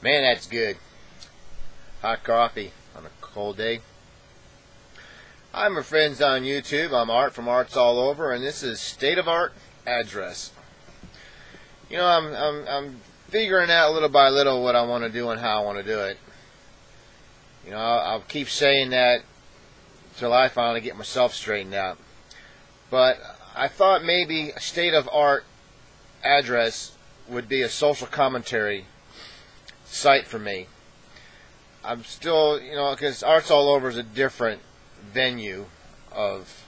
Man, that's good. Hot coffee on a cold day. Hi, my friends on YouTube. I'm Art from Arts All Over, and this is State of Art Address. You know, I'm figuring out little by little what I want to do and how I want to do it. You know, I'll keep saying that till I finally get myself straightened out. But I thought maybe a State of Art Address would be a social commentary site for me. I'm still, you know, because Arts All Over is a different venue of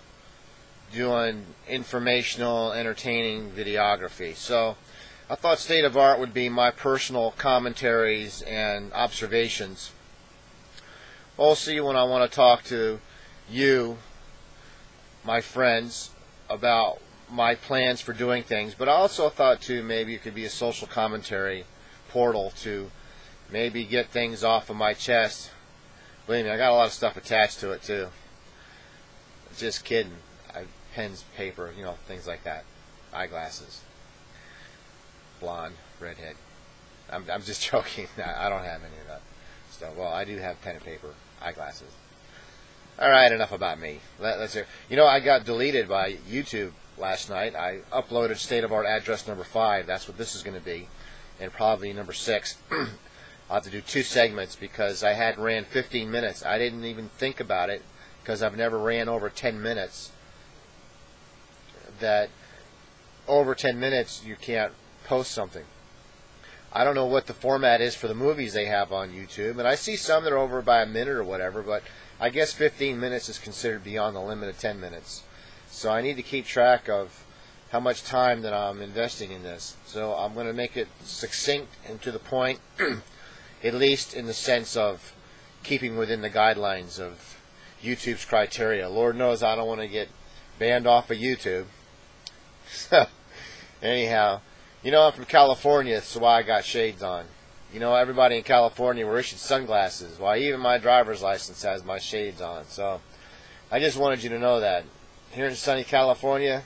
doing informational, entertaining videography. So I thought State of Art would be my personal commentaries and observations. We'll see when I want to talk to you, my friends, about my plans for doing things. But I also thought too maybe it could be a social commentary portal to maybe get things off of my chest. Believe me, I got a lot of stuff attached to it too. Just kidding. Pens, paper, you know, things like that. Eyeglasses. Blonde, redhead. I'm just joking. I don't have any of that stuff. Well, I do have pen and paper, eyeglasses. All right, enough about me. Let's hear. You know, I got deleted by YouTube last night. I uploaded State of Art Address number 5. That's what this is going to be, and probably number 6. I'll have to do 2 segments because I had ran 15 minutes. I didn't even think about it because I've never ran over 10 minutes. That over 10 minutes you can't post something. I don't know what the format is for the movies they have on YouTube, and I see some that are over by a minute or whatever, but I guess 15 minutes is considered beyond the limit of 10 minutes. So I need to keep track of how much time that I'm investing in this. So I'm going to make it succinct and to the point, at least in the sense of keeping within the guidelines of YouTube's criteria. Lord knows I don't want to get banned off of YouTube. So, anyhow, you know, I'm from California, that's why I got shades on. You know, everybody in California were issued sunglasses. Why, even my driver's license has my shades on. So, I just wanted you to know that. Here in sunny California,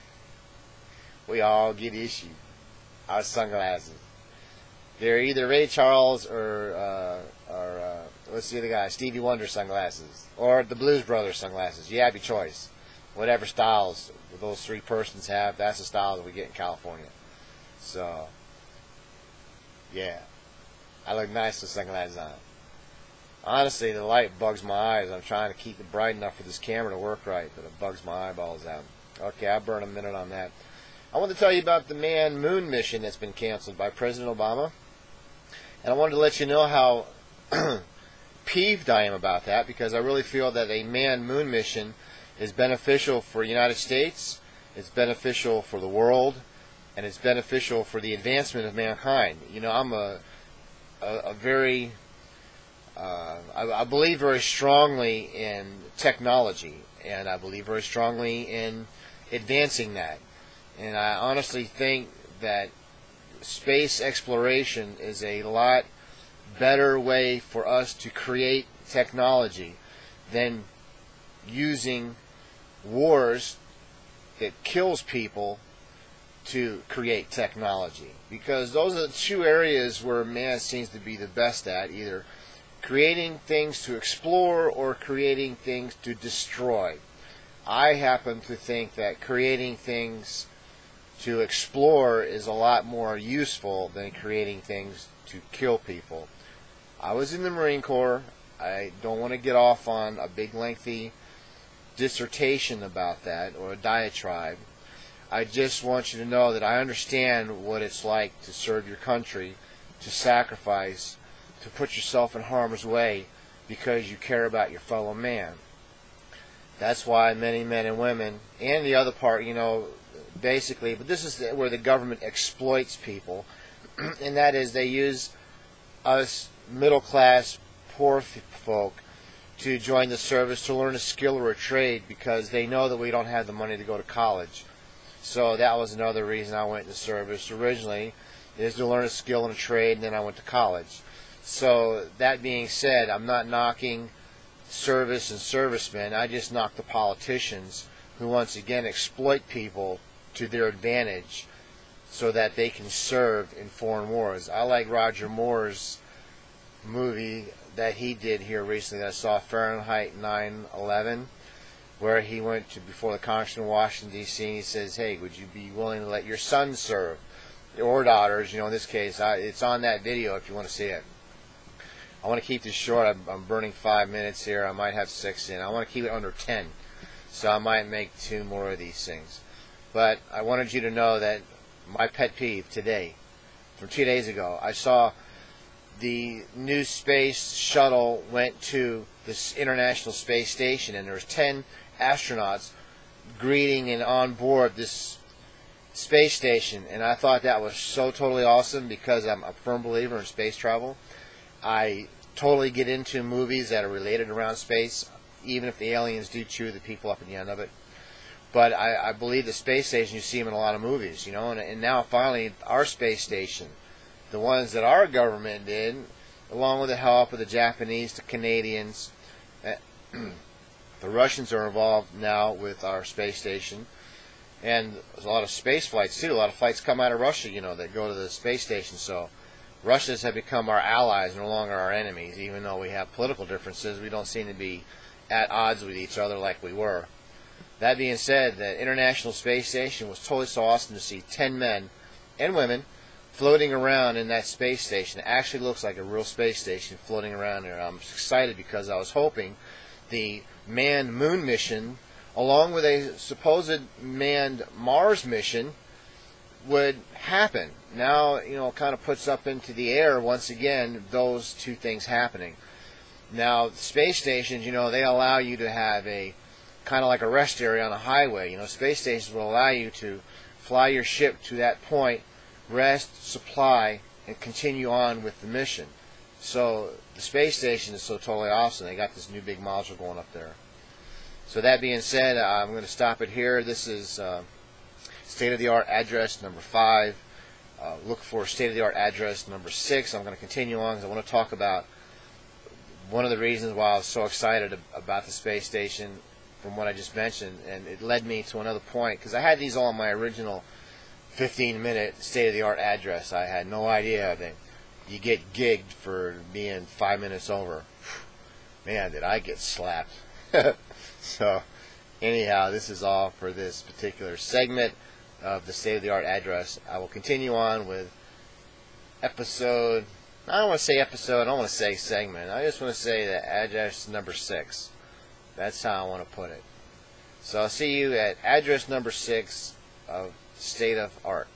we all get issued our sunglasses. They're either Ray Charles or what's the other guy? Stevie Wonder sunglasses. Or the Blues Brothers sunglasses. You have your choice. Whatever styles those 3 persons have, that's the style that we get in California. So, yeah. I look nice with sunglasses on. Honestly, the light bugs my eyes. I'm trying to keep it bright enough for this camera to work right, but it bugs my eyeballs out. Okay, I'll burn a minute on that. I want to tell you about the man-moon mission that's been canceled by President Obama. And I wanted to let you know how peeved I am about that, because I really feel that a man-moon mission is beneficial for the United States, it's beneficial for the world, and it's beneficial for the advancement of mankind. You know, I'm I believe very strongly in technology, and I believe very strongly in advancing that. And I honestly think that space exploration is a lot better way for us to create technology than using wars that kills people to create technology, because those are the 2 areas where man seems to be the best at, either creating things to explore or creating things to destroy. I happen to think that creating things to explore is a lot more useful than creating things to kill people. I was in the Marine Corps. I don't want to get off on a big lengthy dissertation about that or a diatribe. I just want you to know that I understand what it's like to serve your country, to sacrifice, to put yourself in harm's way because you care about your fellow man. That's why many men and women, and the other part, you know, basically, but this is where the government exploits people, and that is they use us middle-class poor folk to join the service to learn a skill or a trade because they know that we don't have the money to go to college. So that was another reason I went into service originally, is to learn a skill and a trade, and then I went to college. So that being said, I'm not knocking service and servicemen. I just knock the politicians who once again exploit people to their advantage so that they can serve in foreign wars. I like Roger Moore's movie that he did here recently that I saw, Fahrenheit 9/11, where he went to before the Congressman in Washington, D.C., and he says, hey, would you be willing to let your sons serve, or daughters, in this case. It's on that video if you want to see it. I want to keep this short. I'm burning 5 minutes here. I might have 6 in. I want to keep it under 10, so I might make 2 more of these things. But I wanted you to know that my pet peeve today, from 2 days ago, I saw the new space shuttle went to this International Space Station, and there was 10 astronauts greeting and on board this space station, and I thought that was so totally awesome because I'm a firm believer in space travel. I totally get into movies that are related around space, even if the aliens do chew the people up at the end of it. But I believe the space station, you see them in a lot of movies, and now finally our space station, the ones that our government did, along with the help of the Japanese, the Canadians, the Russians are involved now with our space station. And there's a lot of space flights too. A lot of flights come out of Russia, that go to the space station. So Russians have become our allies, no longer our enemies. Even though we have political differences, we don't seem to be at odds with each other like we were. That being said, the International Space Station was totally so awesome to see 10 men and women floating around in that space station. It actually looks like a real space station floating around there. I'm excited because I was hoping the manned moon mission, along with a supposed manned Mars mission, would happen. Now, it kind of puts up into the air once again those two things happening. Now, space stations, they allow you to have a kind of like a rest area on a highway. Space stations will allow you to fly your ship to that point, rest, supply, and continue on with the mission. So the space station is so totally awesome. They got this new big module going up there. So that being said, I'm going to stop it here. This is state-of-the-art address number 5. Look for state-of-the-art address number 6. I'm going to continue on because I want to talk about one of the reasons why I was so excited about the space station from what I just mentioned, and it led me to another point, because I had these all on my original 15-minute state-of-the-art address. I had no idea that you get gigged for being 5 minutes over. Man, did I get slapped. So, anyhow, this is all for this particular segment of the state-of-the-art address. I will continue on with episode, I don't want to say episode, I don't want to say segment. I just want to say the address number 6. That's how I want to put it. So I'll see you at address number 6 of State of Art.